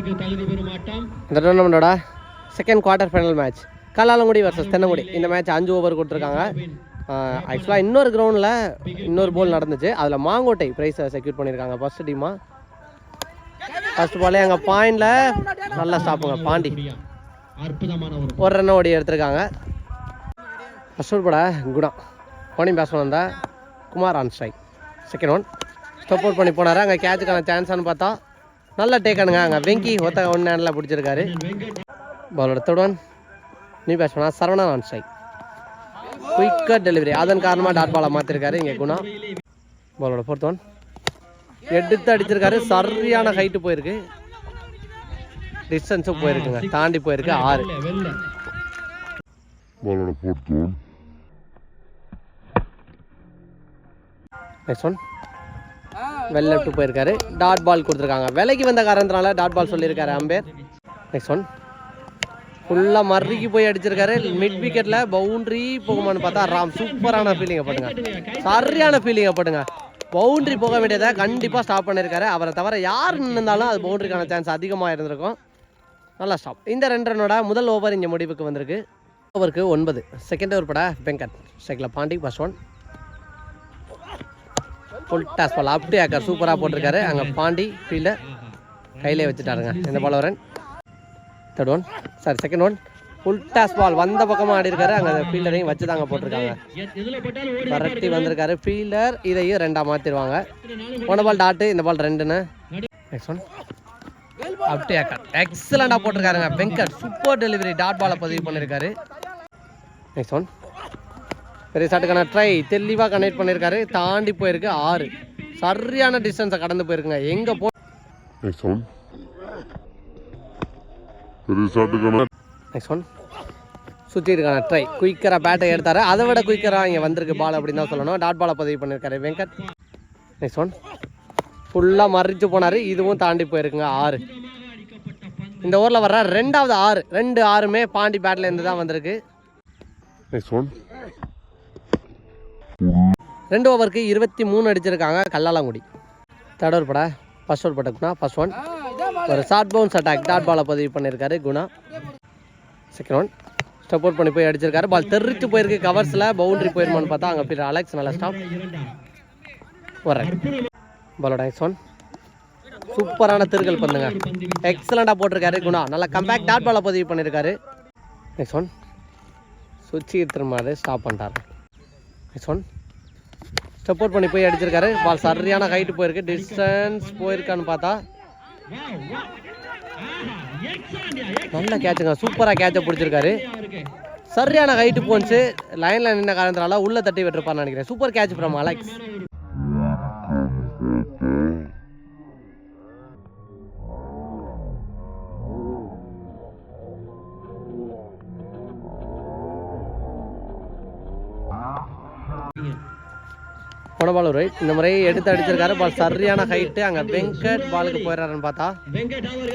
இந்த டோர்னமெண்டோட second quarter final match Kallalangudi versus Thennangudi. இந்த மேட்ச் 5 ஓவர் கொடுத்துருக்காங்க. ஆக்சுவலாக இன்னொரு கிரவுண்டில் இன்னொரு போல் நடந்துச்சு. அதில் மாங்கோட்டை ப்ரைஸை செக்யூர் பண்ணியிருக்காங்க ஃபர்ஸ்ட் டீமாக. ஃபர்ஸ்ட் பாலே எங்கள் பாயிண்டில் நல்லா ஸ்டாப்புங்க பாண்டி ஒரு ரன் ஓடி எடுத்திருக்காங்க. ஃபர்ஸ்ட் ஓவர் பட குணா போனிங் பேட்ஸ்மேன் வந்தால் Kumar on strike. Second one step out பண்ணி போனார். அங்கே கேட்சுக்கான சான்ஸானு பார்த்தா நல்லா டேக்கனுங்க. அங்கே வெங்கி ஒத்த ஒன்று ஹேண்டில் பிடிச்சிருக்காரு. பாலோட தேர்ட் ஒன் நியூ பேட்ஸ்மேனா Saravanan on strike. Quicker delivery, அதன் காரணமாக டாட் பாலை மாற்றிருக்காரு இங்கே குணா. பாலோட ஃபோர்த் ஒன் எடுத்து அடிச்சிருக்காரு. சரியான ஹைட்டு போயிருக்கு, டிஸ்டன்ஸும் போயிருக்குங்க, தாண்டி போயிருக்கு 6. பாலோட fourth one next one well left போயிருக்காரு. டாட் பால் கொடுத்துருக்காங்க. விலைக்கு வந்த காரணத்தினால டாட் பால் சொல்லியிருக்காரு அம்பேர். நெக்ஸ்ட் ஒன் ஃபுல்லாக மறுக்கி போய் அடிச்சிருக்காரு. மிட் விக்கெட்டில் பவுண்ட்ரி போகுமான்னு பார்த்தா ராம் சூப்பரான ஃபீலிங்கை போட்டுங்க, சரியான ஃபீலிங்கை போட்டுங்க. பவுண்ட்ரி போக வேண்டியதை கண்டிப்பாக ஸ்டாப் பண்ணியிருக்காரு. அவரை தவிர யார் நின்றாலும் அது பவுண்ட்ரிக்கான சான்ஸ் அதிகமாக இருந்திருக்கும். நல்லா ஸ்டாப். இந்த 2 ரன்னோட முதல் ஓவர் இங்கே முடிவுக்கு வந்திருக்கு. ஓவருக்கு 9. செகண்ட் ஓவர் பட வெங்கட் ஸ்ட்ரைக்கில் Pandi. First one full toss ball அப்படி ஆக்கர் சூப்பராக போட்டிருக்காரு. அங்கே பாண்டி ஃபீல்டர் கையிலே வச்சுட்டாருங்க. இந்த பால் வரன். Third one second one full toss ball வந்த பக்கமாக ஆடி இருக்காரு. அங்கே ஃபீல்டரையும் வச்சு தாங்க போட்டிருக்காங்க. வரட்டி வந்திருக்காரு ஃபீல்டர். இதையும் 2ஆக மாற்றிடுவாங்க. போன பால் டாட்டு, இந்த பால் 2ன்னு. நெக்ஸ்ட் ஒன் அப்படி ஆக்கர் எக்ஸலண்டாக போட்டிருக்காருங்க. வெங்கட் சூப்பர் டெலிவரி, டாட் பாலை பதிவு பண்ணியிருக்காரு. நெக்ஸ்ட் ஒன் பெரிய ஷாட்டுக்கான ட்ரை தெளிவாக கனெக்ட் பண்ணியிருக்காரு. தாண்டி போயிருக்கு 6. சரியான டிஸ்டன்ஸை கடந்து போயிருக்குங்க. எங்கே போ நெக்ஸ்ட் ஒன் சுற்றி இருக்கான ட்ரை குயிக்கராக பேட்டை எடுத்தாரு. அதை விட குயிக்கராக இங்கே வந்திருக்கு பால் அப்படின்னு தான் சொல்லணும். டாட் பாலை பதிவு பண்ணியிருக்காரு வெங்கட். நெக்ஸ்ட் ஒன் ஃபுல்லாக மறிச்சு போனார். இதுவும் தாண்டி போயிருக்குங்க 6. இந்த ஓவரில் வர்ற 2வது 6, 2 6மே பாண்டி பேட்லேருந்து தான் வந்திருக்கு. நெக்ஸ்ட் ஒன் 2 ஓவருக்கு 23 அடிச்சிருக்காங்க கல்லாலங்குடி. தேர்ட் ஓவர் பட ஃபர்ஸ்ட் ஓவர் பட்டக்குனா ஃபர்ஸ்ட் ஒன் ஒரு ஷார்ட் பவுன்ஸ் அட்டாக், டாட் பாலை பதிவு பண்ணியிருக்காரு Guna. Second one step out பண்ணி போய் அடிச்சிருக்காரு. பால் தெரிச்சு போயிருக்கு கவர்ஸில். பவுண்டரி போயிருமான்னு பார்த்தா அங்கே போய் அலெக்ஸ் நல்லா ஸ்டாப் வர்றேன். பாலோட நெக்ஸ்ட் ஒன் சூப்பரான திருகல் பண்ணுங்க, எக்ஸலண்டாக போட்டிருக்காரு குணா. நல்லா கம்பேக்ட் டாட் பாலை பதிவு பண்ணியிருக்காரு. நெக்ஸ்ட் ஒன் சுவிட்ச் திரும்பாரு, ஸ்டாப் பண்ணிட்டாரு. நெக்ஸ்ட் ஒன் ஸ்டெப் அவுட் பண்ணி போய் அடிச்சிருக்காரு. பால் சரியான ஹைட்டு போயிருக்கு, டிஸ்டன்ஸ் போயிருக்கான்னு பார்த்தா நல்ல கேட்சுங்க, சூப்பராக கேட்சை பிடிச்சிருக்காரு. சரியான ஹைட்டு போச்சு. லைனில் நின்ன காரணத்தினால உள்ள தட்டி விட்டுருப்பான்னு நினைக்கிறேன். Super catch from Alex. போன பால் ரைட், இந்த முறை எடுத்து அடிச்சிருக்காரு. பால் சரியான ஹைட்டு. அங்கே வெங்கட் பாலுக்கு போயிடறாருன்னு பார்த்தா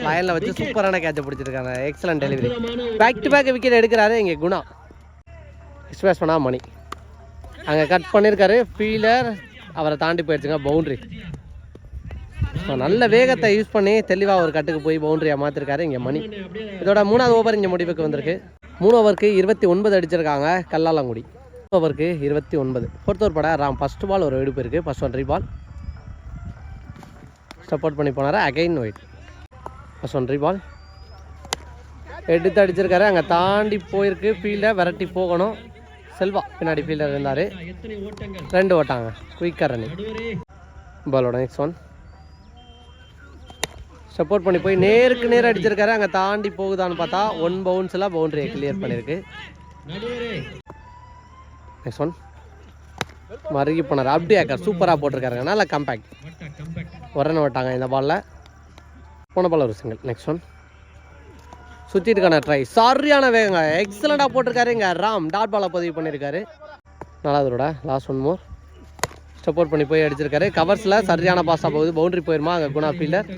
லைனில் வச்சு சூப்பரான கேட்சை பிடிச்சிருக்காங்க. Excellent delivery. Back to back wicket எடுக்கிறாரு இங்கே குணா. எக்ஸ்பிரஸ் பண்ணா மணி அங்கே கட் பண்ணியிருக்காரு. ஃபீல்டர் அவரை தாண்டி போயிடுச்சுங்க, பவுண்ட்ரி. நல்ல வேகத்தை யூஸ் பண்ணி தெளிவாக ஒரு கட்டுக்கு போய் பவுண்ட்ரியாக மாற்றிருக்காரு இங்கே மணி. இதோட 3வது ஓவர் இங்கே முடிவுக்கு வந்திருக்கு. 3 ஓவருக்கு 29 அடிச்சிருக்காங்க கல்லாலங்குடி. ஓவருக்கு 29. ஃபோர்த் ஓவர் பட ராம் ஃபர்ஸ்ட் பால் ஒரு எடுப்பு இருக்குது. ஃபர்ஸ்ட் ஒன் ரீபால் ஸ்டெப் அவுட் பண்ணி போனார். Again white. ஃபர்ஸ்ட் ஒன் ரீபால் எடுத்து அடிச்சிருக்காரு. அங்கே தாண்டி போயிருக்கு. ஃபீல்டர் விரட்டி போகணும். செல்வா பின்னாடி ஃபீல்டர் இருந்தார். 2 ஓட்டாங்க, குயிக்காக ரன்னிங். பாலோட நெக்ஸ்ட் ஒன் ஸ்டெப் அவுட் பண்ணி போய் நேருக்கு நேரம் அடிச்சிருக்காரு. அங்கே தாண்டி போகுதான்னு பார்த்தா 1 பவுன்ஸில் பவுண்டரியை கிளியர் பண்ணியிருக்கு. நெக்ஸ்ட் ஒன் மறுகி போனார். அப்படி ஆக்கர் சூப்பராக போட்டிருக்காருங்க. நல்லா கம்பேக்ட் ஒரு ரன் ஓட்டாங்க இந்த பாலில். போன பால் ஒரு சிங்கிள். நெக்ஸ்ட் ஒன் சுற்றி இருக்கான ட்ரை சரியான வேகங்க, எக்ஸலண்டாக போட்டிருக்காரு இங்கே ராம். டாட் பாலை பதிவு பண்ணியிருக்காரு. நாலாவதோட last one more step out பண்ணி போய் அடிச்சிருக்காரு. கவர்ஸில் சரியான பாஸாக போகுது. பவுண்டரி போயிருமா அங்கே குணா ஃபீல்டர்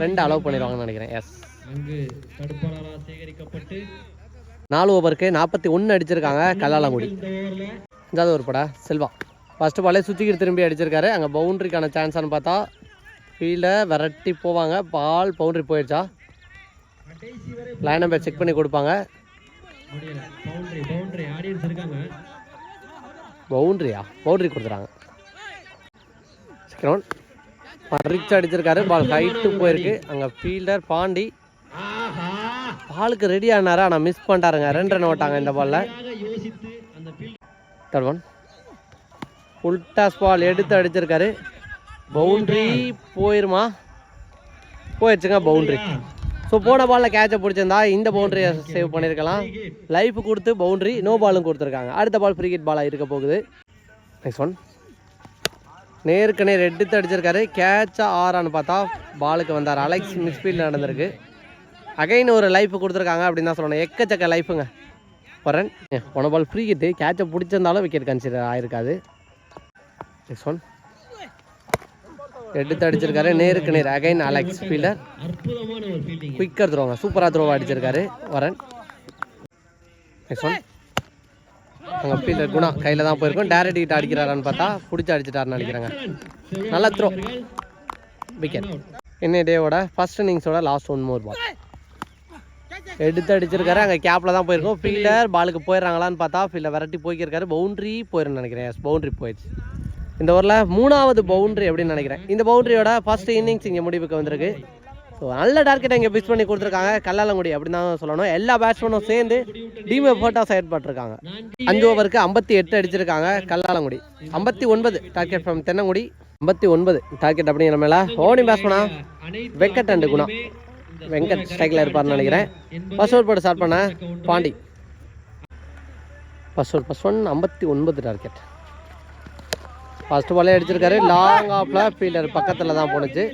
2 அலோவ் பண்ணிடுவாங்கன்னு நினைக்கிறேன். எஸ் 4 ஓவருக்கு 41 அடிச்சிருக்காங்க கல்லாலங்குடி. 5வது ஓவர் பட செல்வா ஃபர்ஸ்ட் பாலே சுற்றிக்கிட்டு திரும்பி அடிச்சிருக்காரு. அங்கே பவுண்ட்ரிக்கான சான்ஸான்னு பார்த்தா ஃபீல்டை விரட்டி போவாங்க. பால் பவுண்ட்ரி போயிடுச்சா? லைன் நம்பர் செக் பண்ணி கொடுப்பாங்க. பவுண்டரி கொடுத்துறாங்க. செகண்ட் ஒன் ரிச் அடிச்சிருக்காரு. பால் ஹைட்டு போயிருக்கு. அங்கே ஃபீல்டர் பாண்டி பாலுக்கு ரெடி ஆனாரு, ஆனால் மிஸ் பண்ணிட்டாருங்க. 2 ரன் ஓட்டாங்க இந்த பாலில். Third one full toss ball எடுத்து அடிச்சிருக்காரு. பவுண்ட்ரி போயிருமா? போயிடுச்சுங்க பவுண்ட்ரி. ஸோ போன பாலில் கேட்சை பிடிச்சிருந்தா இந்த பவுண்ட்ரியை சேவ் பண்ணியிருக்கலாம். லைஃப் கொடுத்து பவுண்ட்ரி, நோ பாலும் கொடுத்துருக்காங்க. அடுத்த பால் ஃப்ரீ ஹிட் பாலாக இருக்க போகுது. நெக்ஸ்ட் ஒன் நேருக்கு நேர் எடுத்து அடிச்சிருக்காரு. கேட்சா ஆறான்னு பார்த்தா பாலுக்கு வந்தார். அலெக்ஸ் மிஸ்ஃபீல்ட் நடந்திருக்கு. அகைன் ஒரு லைஃப் கொடுத்துருக்காங்க அப்படின்னு தான் சொல்லணும். எக்கச்சக்க லைஃபுங்க. வரன் போன பால் ஃப்ரீ ஹிட்டு, கேட்சை பிடிச்சிருந்தாலும் விக்கெட் கன்சிடர் ஆகிருக்காது. நெக்ஸ்ட் ஒன் எடுத்து அடிச்சிருக்காரு. நேருக்கு நேர் அகைன் அலெக்ஸ் ஃபீல்டர். குயிக்கர் த்ரோங்க, சூப்பராக த்ரோவாக அடிச்சிருக்காரு வரன். நெக்ஸ்ட் ஒன் அங்கே ஃபீல்டர் குணா கையில் தான் போயிருக்கோம். டேரக்ட் ஹிட் அடிக்கிறாரான்னு பார்த்தா பிடிச்சி அடிச்சிட்டாருன்னு நினைக்கிறாங்க. நல்ல த்ரோ, விக்கெட். இன்னைய டேவோட ஃபர்ஸ்ட் இன்னிங்ஸோட லாஸ்ட் 1 more பால் எடுத்து அடிச்சிருக்காரு. அங்கே கேப்பில் தான் போயிருக்கோம். ஃபீல்டர் பாலுக்கு போயிடுறாங்களான்னு பார்த்தா ஃபீல்டர் விரட்டி போய்க்கிருக்காரு. பவுண்ட்ரி போயிருன்னு நினைக்கிறேன். எஸ், பவுண்ட்ரி போயிடுச்சு. இந்த ஓவரில் 3வது பவுண்ட்ரி அப்படின்னு நினைக்கிறேன். இந்த பவுண்ட்ரியோட ஃபர்ஸ்ட் இன்னிங்ஸ் இங்கே முடிவுக்கு வந்திருக்கு. ஸோ நல்ல டார்கெட்டை இங்கே பிச் பண்ணி கொடுத்துருக்காங்க கல்லாலங்குடி அப்படின்னு தான் சொல்லணும். எல்லா பேட்ஸ்மேனும் சேர்ந்து டீம் எஃபர்ட்டாக செயல்பட்டுருக்காங்க. 5 ஓவருக்கு 58 அடிச்சிருக்காங்க Kallalangudi. 59 target from Thennangudi. 59 target அப்படிங்கிற மேலே ஓனி பேட்ஸ்மேனா வெங்கட் அண்டு குணா. வெங்கட் ஸ்ட்ரைக்கில் இருப்பார்னு நினைக்கிறேன். ஃபர்ஸ்ட் ஓவர் போட்டு ஸ்டார்ட் பண்ண Pandi. First one 59 target. First பாலே அடிச்சிருக்காரு. லாங் ஆஃப்ல ஃபீல்டர் பக்கத்தில் தான் போணுச்சு.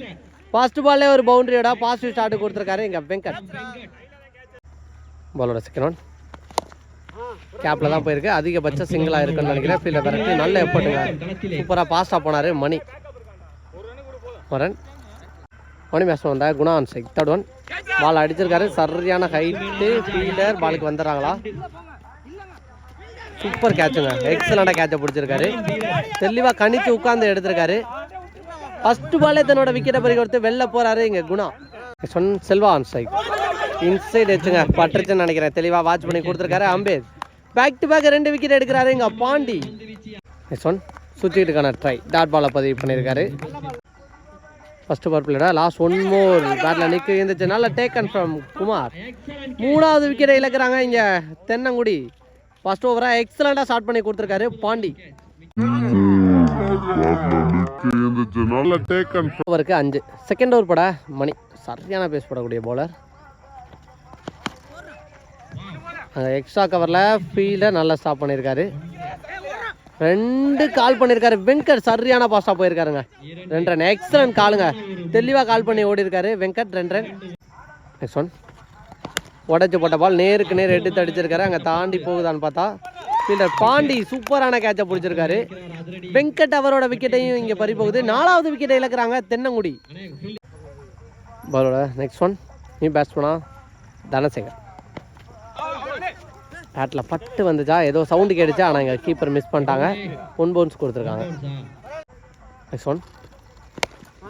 ஃபர்ஸ்ட் பால்லே ஒரு பவுண்டரியோட பாசிட்டிவ் ஸ்டார்ட் கொடுத்துருக்காரு இங்கே வெங்கட். பாலோட செகண்ட் ஒன் கேப்பில் தான் போயிருக்கு. அதிகபட்ச சிங்கிளாக இருக்குன்னு நினைக்கிறேன். ஃபீல்டர் விரட்டி நல்ல எஃபர்ட்டுங்க. சூப்பராக பாஸ்டாக போனார் மணி. வரன் மணி மேட்ச் வந்தால் Guna on strike. Third one ball அடிச்சிருக்காரு. சரியான ஹைட்டு. ஃபீல்டர் பாலுக்கு வந்துடுறாங்களா? சூப்பர் கேட்சுங்க. எக்ஸலண்டாக கேட்சை பிடிச்சிருக்காரு. தெளிவாக கணித்து உட்காந்து எடுத்திருக்காரு. ஃபர்ஸ்ட் பாலே தன்னோட விக்கெட்டை பறி கொடுத்து வெளில போறாரு இங்கே குணா. சொன் செல்வா ஆன் ஸ்ட்ரைக். இன்சைட் வச்சுங்க பட்டுருச்சுன்னு நினைக்கிறேன். தெளிவாக வாட்ச் பண்ணி கொடுத்துருக்காரு. Umpire back to back 2 wicket எடுக்கிறாரு இங்கே பாண்டி. சொன் சுற்றிட்டுக்கான ட்ரை டாட் பாலை பதிவு பண்ணியிருக்காரு. ஃபர்ஸ்ட் பவர் பிளேயரா லாஸ்ட் 1 more பேட்டில் நிற்க இருந்துச்சு. நல்ல டேக்கன் ஃப்ரம் குமார். 3வது விக்கெட்டை இழக்கிறாங்க இங்கே தென்னங்குடி. ஃபர்ஸ்ட் ஓவராக எக்ஸலண்டாக ஸ்டார்ட் பண்ணி கொடுத்துருக்காரு பாண்டி. ஓவருக்கு 5. செகண்ட் ஓவர் பட மணி சரியான பேஸ் போடக்கூடிய பவுலர். அங்கே எக்ஸ்ட்ரா கவரில் ஃபீல்டர் நல்லா ஸ்டாப் பண்ணியிருக்காரு. 2 கால் பண்ணியிருக்காரு. வெங்கட் சரியான பாஸ்டாக போயிருக்காருங்க. 2 ரன். எக்ஸலன்ட் காலுங்க. தெளிவாக கால் பண்ணி ஓடி இருக்காரு வெங்கட். 2 ரன். நெக்ஸ்ட் ஒன் உடச்சி போட்ட பால் நேருக்கு நேர் எடுத்து அடிச்சிருக்காரு. அங்கே தாண்டி போகுதான்னு பார்த்தா ஃபீல்டர் பாண்டி சூப்பரான கேட்சை பிடிச்சிருக்காரு. வெங்கட் அவரோட விக்கெட்டையும் இங்கே பறி போகுது. 4வது விக்கெட்டை இழக்கிறாங்க தென்னங்குடி. பாலோட நெக்ஸ்ட் ஒன் நியூ பேட்ஸ்மேனா தனசேகர். பேட்டில் பட்டு வந்துச்சா ஏதோ சவுண்டு கேட்டுச்சா, ஆனால் இங்கே கீப்பர் மிஸ் பண்ணிட்டாங்க. 1 பவுன்ஸ் கொடுத்துருக்காங்க. Next one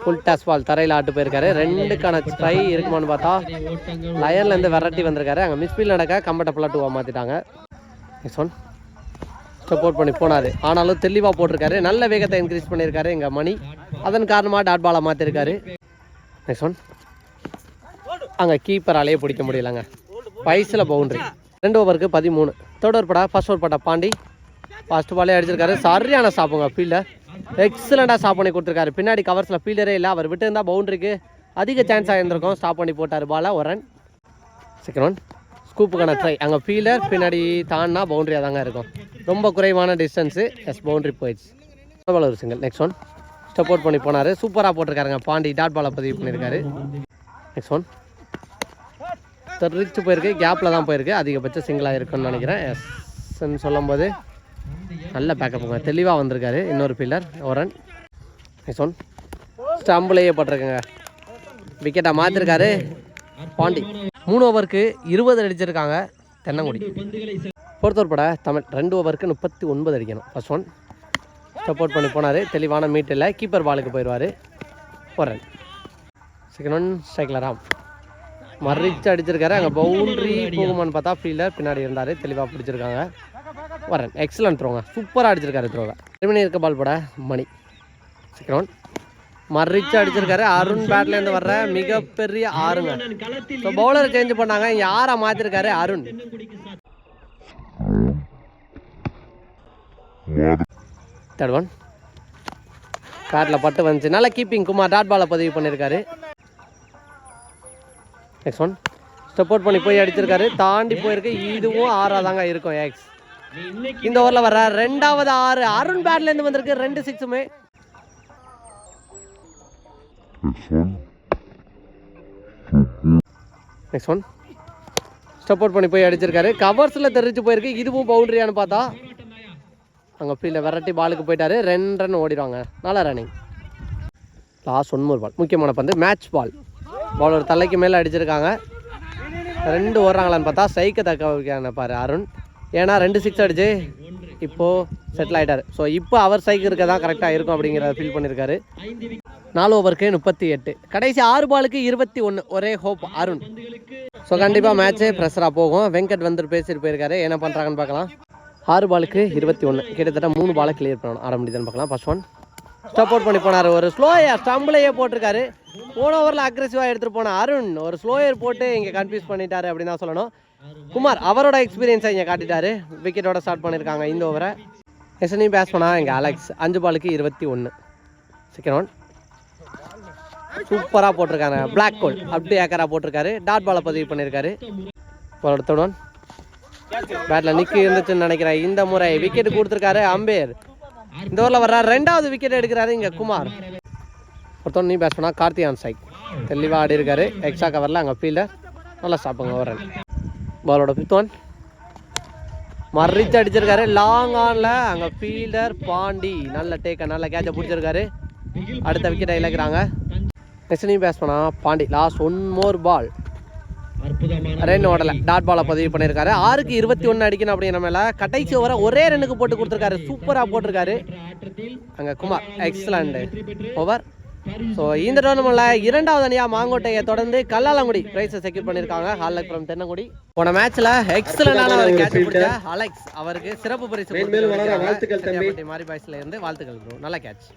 full toss ball தரையில் ஆட்டு போயிருக்காரு. 2க்கான ட்ரை இருக்குமான்னு பார்த்தா லயன்லேருந்து விரட்டி வந்திருக்காரு. அங்கே மிஸ்பீல் நடக்க கம்ஃபர்டபுளாக 2-ஆக மாற்றிட்டாங்க. நெக்ஸ்ட் ஒன் சப்போர்ட் பண்ணி போனார். ஆனாலும் தெளிவாக போட்டிருக்காரு. நல்ல வேகத்தை இன்க்ரீஸ் பண்ணியிருக்காரு எங்கள் மணி. அதன் காரணமாக டாட் பாலை மாற்றிருக்காரு. நெக்ஸ்ட் ஒன் அங்கே கீப்பராலேயே பிடிக்க முடியலங்க. வயசில் பவுண்ட்ரி. 2 ஓவருக்கு 13. தேர்ட் ஓவர் படா ஃபர்ஸ்ட் ஓவர் பட்டா பாண்டி. ஃபர்ஸ்ட் பாலே அடிச்சிருக்காரு. சரியான ஸ்டாப்புங்க. ஃபீல்டர் எக்ஸலண்டாக ஸ்டாப் பண்ணி கொடுத்துருக்காரு. பின்னாடி கவர்ஸில் ஃபீல்டரே இல்லை. அவர் விட்டு இருந்தால் பவுண்ட்ரிக்கு அதிக சான்ஸ் ஆகியிருந்திருக்கும். ஸ்டாப் பண்ணி போட்டார் பாலை. 1 ரன். செகண்ட் ஒன் ஸ்கூப்புக்கான ட்ரை. அங்கே ஃபீல்டர் பின்னாடி தாண்டினா பவுண்ட்ரியாக தாங்க இருக்கும். ரொம்ப குறைவான டிஸ்டன்ஸு. எஸ், பவுண்ட்ரி போயிடுச்சு. பால் ஒரு சிங்கிள். நெக்ஸ்ட் ஒன் சப்போர்ட் பண்ணி போனார். சூப்பராக போட்டிருக்காருங்க பாண்டி. டாட் பாலை பதிவு பண்ணியிருக்காரு. நெக்ஸ்ட் ஒன் தெரிச்சு போயிருக்கு. கேப்பில் தான் போயிருக்கு. அதிகபட்ச சிங்கிளாக இருக்குன்னு நினைக்கிறேன். எஸ்ன்னு சொல்லும் போது நல்ல பேக்கப்புங்க. தெளிவாக வந்திருக்காரு இன்னொரு ஃபீல்டர். 1 ரன். நெக்ஸ்ட் ஒன் ஸ்டம்பிலேயே போட்டிருக்குங்க. விக்கெட்டை மாற்றிருக்காரு பாண்டி. 3 ஓவருக்கு 20 அடிச்சிருக்காங்க தென்னங்குடி. ஃபோர்த் ஓவர் பட தமிழ் 2 ஓவருக்கு 39 அடிக்கணும். ஃபர்ஸ்ட் ஒன் சப்போர்ட் பண்ணி போனார். தெளிவான மீட்டில் கீப்பர் பாலுக்கு போயிடுவார். 1 ரன். செகண்ட் ஒன் ஸ்ட்ரைக்கில் ராம். மறிச்சு அடிச்சிருக்காரு. அங்கே பவுண்டரி போகுமான்னு பார்த்தா ஃபீல்டர் பின்னாடி இருந்தார், தெளிவாக பிடிச்சிருக்காங்க. வரேன், எக்ஸலன்ட் த்ரோங்க, சூப்பராக அடிச்சிருக்காரு த்ரோவை. திருமணி இருக்க பால் போட மணி செகண்ட் ஒன் மறிச்சு அடிச்சிருக்காரு. அருண் பேட்லேருந்து வர்ற மிகப்பெரிய ஆறுங்க. ஸோ பவுலரை சேஞ்ச் பண்ணாங்க, யாரை மாற்றிருக்காரு? அருண். தேர்ட் ஒன் பேட்டில் பட்டு வந்துச்சு, நல்லா கீப்பிங். குமார் டாட் பாலை பதிவு பண்ணியிருக்காரு. நெக்ஸ்ட் ஒன் ஸ்டெப் அவுட் பண்ணி போய் அடிச்சிருக்காரு, தாண்டி போயிருக்கு. இதுவும் 6 தாங்க இருக்கும் எக்ஸ். இந்த ஓவரில் வர 2வது 6 அருண் பேட்லேருந்து வந்திருக்கு, 2 6மே. நெக்ஸ்ட் ஒன் ஸ்டெப் அவுட் பண்ணி போய் அடிச்சிருக்காரு, கவர்ஸில் தெரிஞ்சு போயிருக்கு. இதுவும் பவுண்டரியானு பார்த்தா அங்கே ஃபீல்டில் விரட்டி பாலுக்கு போயிட்டாரு. 2 ரன் ஓடிடுவாங்க, நல்லா ரன்னிங். லாஸ்ட் 1 more பால், முக்கியமான பந்து, மேட்ச் பால். பாலர் தலைக்கு மேலே அடிச்சிருக்காங்க. 2 ஓடுறாங்களான்னு பார்த்தா ஸ்ட்ரைக்கை தக்க வைக்கான பாரு அருண். ஏன்னா 2 6 அடிச்சு இப்போது செட்டில் ஆகிட்டார். ஸோ இப்போ அவர் ஸ்ட்ரைக் இருக்க தான் கரெக்டாக இருக்கும் அப்படிங்கிறத ஃபீல் பண்ணியிருக்காரு. 4 ஓவருக்கு 38, கடைசி 6 பாலுக்கு 21. ஒரே ஹோப் அருண். ஸோ கண்டிப்பாக மேட்ச்சு ப்ரெஷராக போகும். வெங்கட் வந்து பேசிட்டு போயிருக்காரு, என்ன பண்ணுறாங்கன்னு பார்க்கலாம். 6 பாலுக்கு 21, கிட்டத்தட்ட 3 பாலை கிளியர் பண்ணணும். ஆட முடியுதுன்னு பார்க்கலாம். ஃபர்ஸ்ட் ஒன் ஸ்டெப் அவுட் பண்ணி போனார், ஒரு ஸ்லோயர் ஸ்டம்பிளையே போட்டிருக்காரு. போன ஓவரில் அக்ரெசிவாக எடுத்துகிட்டு போன அருண் ஒரு ஸ்லோயர் போட்டு இங்கே கன்ஃபியூஸ் பண்ணிட்டாரு அப்படின்னு தான் சொல்லணும். குமார் அவரோட எக்ஸ்பீரியன்ஸை இங்கே காட்டிட்டாரு, விக்கெட்டோட ஸ்டார்ட் பண்ணியிருக்காங்க இந்த ஓவரை. எஸ்என்இ பேஸ் பண்ணால் இங்கே அலெக்ஸ் 5 பாலுக்கு 21. செகண்ட் ஒன் சூப்பராக போட்டிருக்காங்க, பிளாக் கோல் அப்படி ஏக்கராக போட்டிருக்காரு, டாட் பாலை பதிவு பண்ணியிருக்காரு. அவரோட தேர்ட் ஒன் பேட்டில் நிற்கி இருந்துச்சுன்னு நினைக்கிறேன். இந்த முறை விக்கெட் கொடுத்துருக்காரு அம்பேர். இந்த ஓவரில் வர்ற 2வது விக்கெட் எடுக்கிறாரு இங்கே குமார். ஒருத்தவன் நீ பேட்ஸ் பண்ணால் கார்த்தி ஆன் ஸ்ட்ரைக், தெளிவாக ஆடி இருக்காரு. எக்ஸ்ட்ரா கவரில் அங்கே ஃபீல்டர் நல்லா ஸ்டாப்புங்க. Over run. பாலோட 5th ஒன் மறிச்சு அடிச்சிருக்காரு, லாங் ஆனில் அங்கே ஃபீல்டர் பாண்டி நல்ல டேக்கை நல்ல கேட்சை பிடிச்சிருக்காரு. அடுத்த விக்கெட்டை இழக்கிறாங்க. நெக்ஸ்ட் நீ பேட்ஸ் பண்ணால் பாண்டி. லாஸ்ட் 1 more பால், 2 ஓடலை, டாட் பாலை பதிவு பண்ணியிருக்காரு. 6க்கு 21 அடிக்கணும் அப்படிங்கிற மேலே கடைசி ஓவரை ஒரே ரன்னுக்கு போட்டு கொடுத்துருக்காரு, சூப்பராக போட்டிருக்காரு அங்கே குமார். Excellent over. ஸோ இந்த டோர்னமெண்ட்டில் 2வது அணியாக மாங்கோட்டையை தொடர்ந்து கல்லாலங்குடி பிரைஸை செக்யூர் பண்ணியிருக்காங்க. ஹாலக் ஃப்ரம் தென்னங்குடி. போன மேட்ச்சில் எக்ஸலண்டான ஒரு கேட்ச் பிடிச்ச அலெக்ஸ் அவருக்கு சிறப்பு பரிசு மாரி பாய்ஸ்ல இருந்து வாழ்த்துக்கள் ப்ரோ, நல்ல கேட்ச்.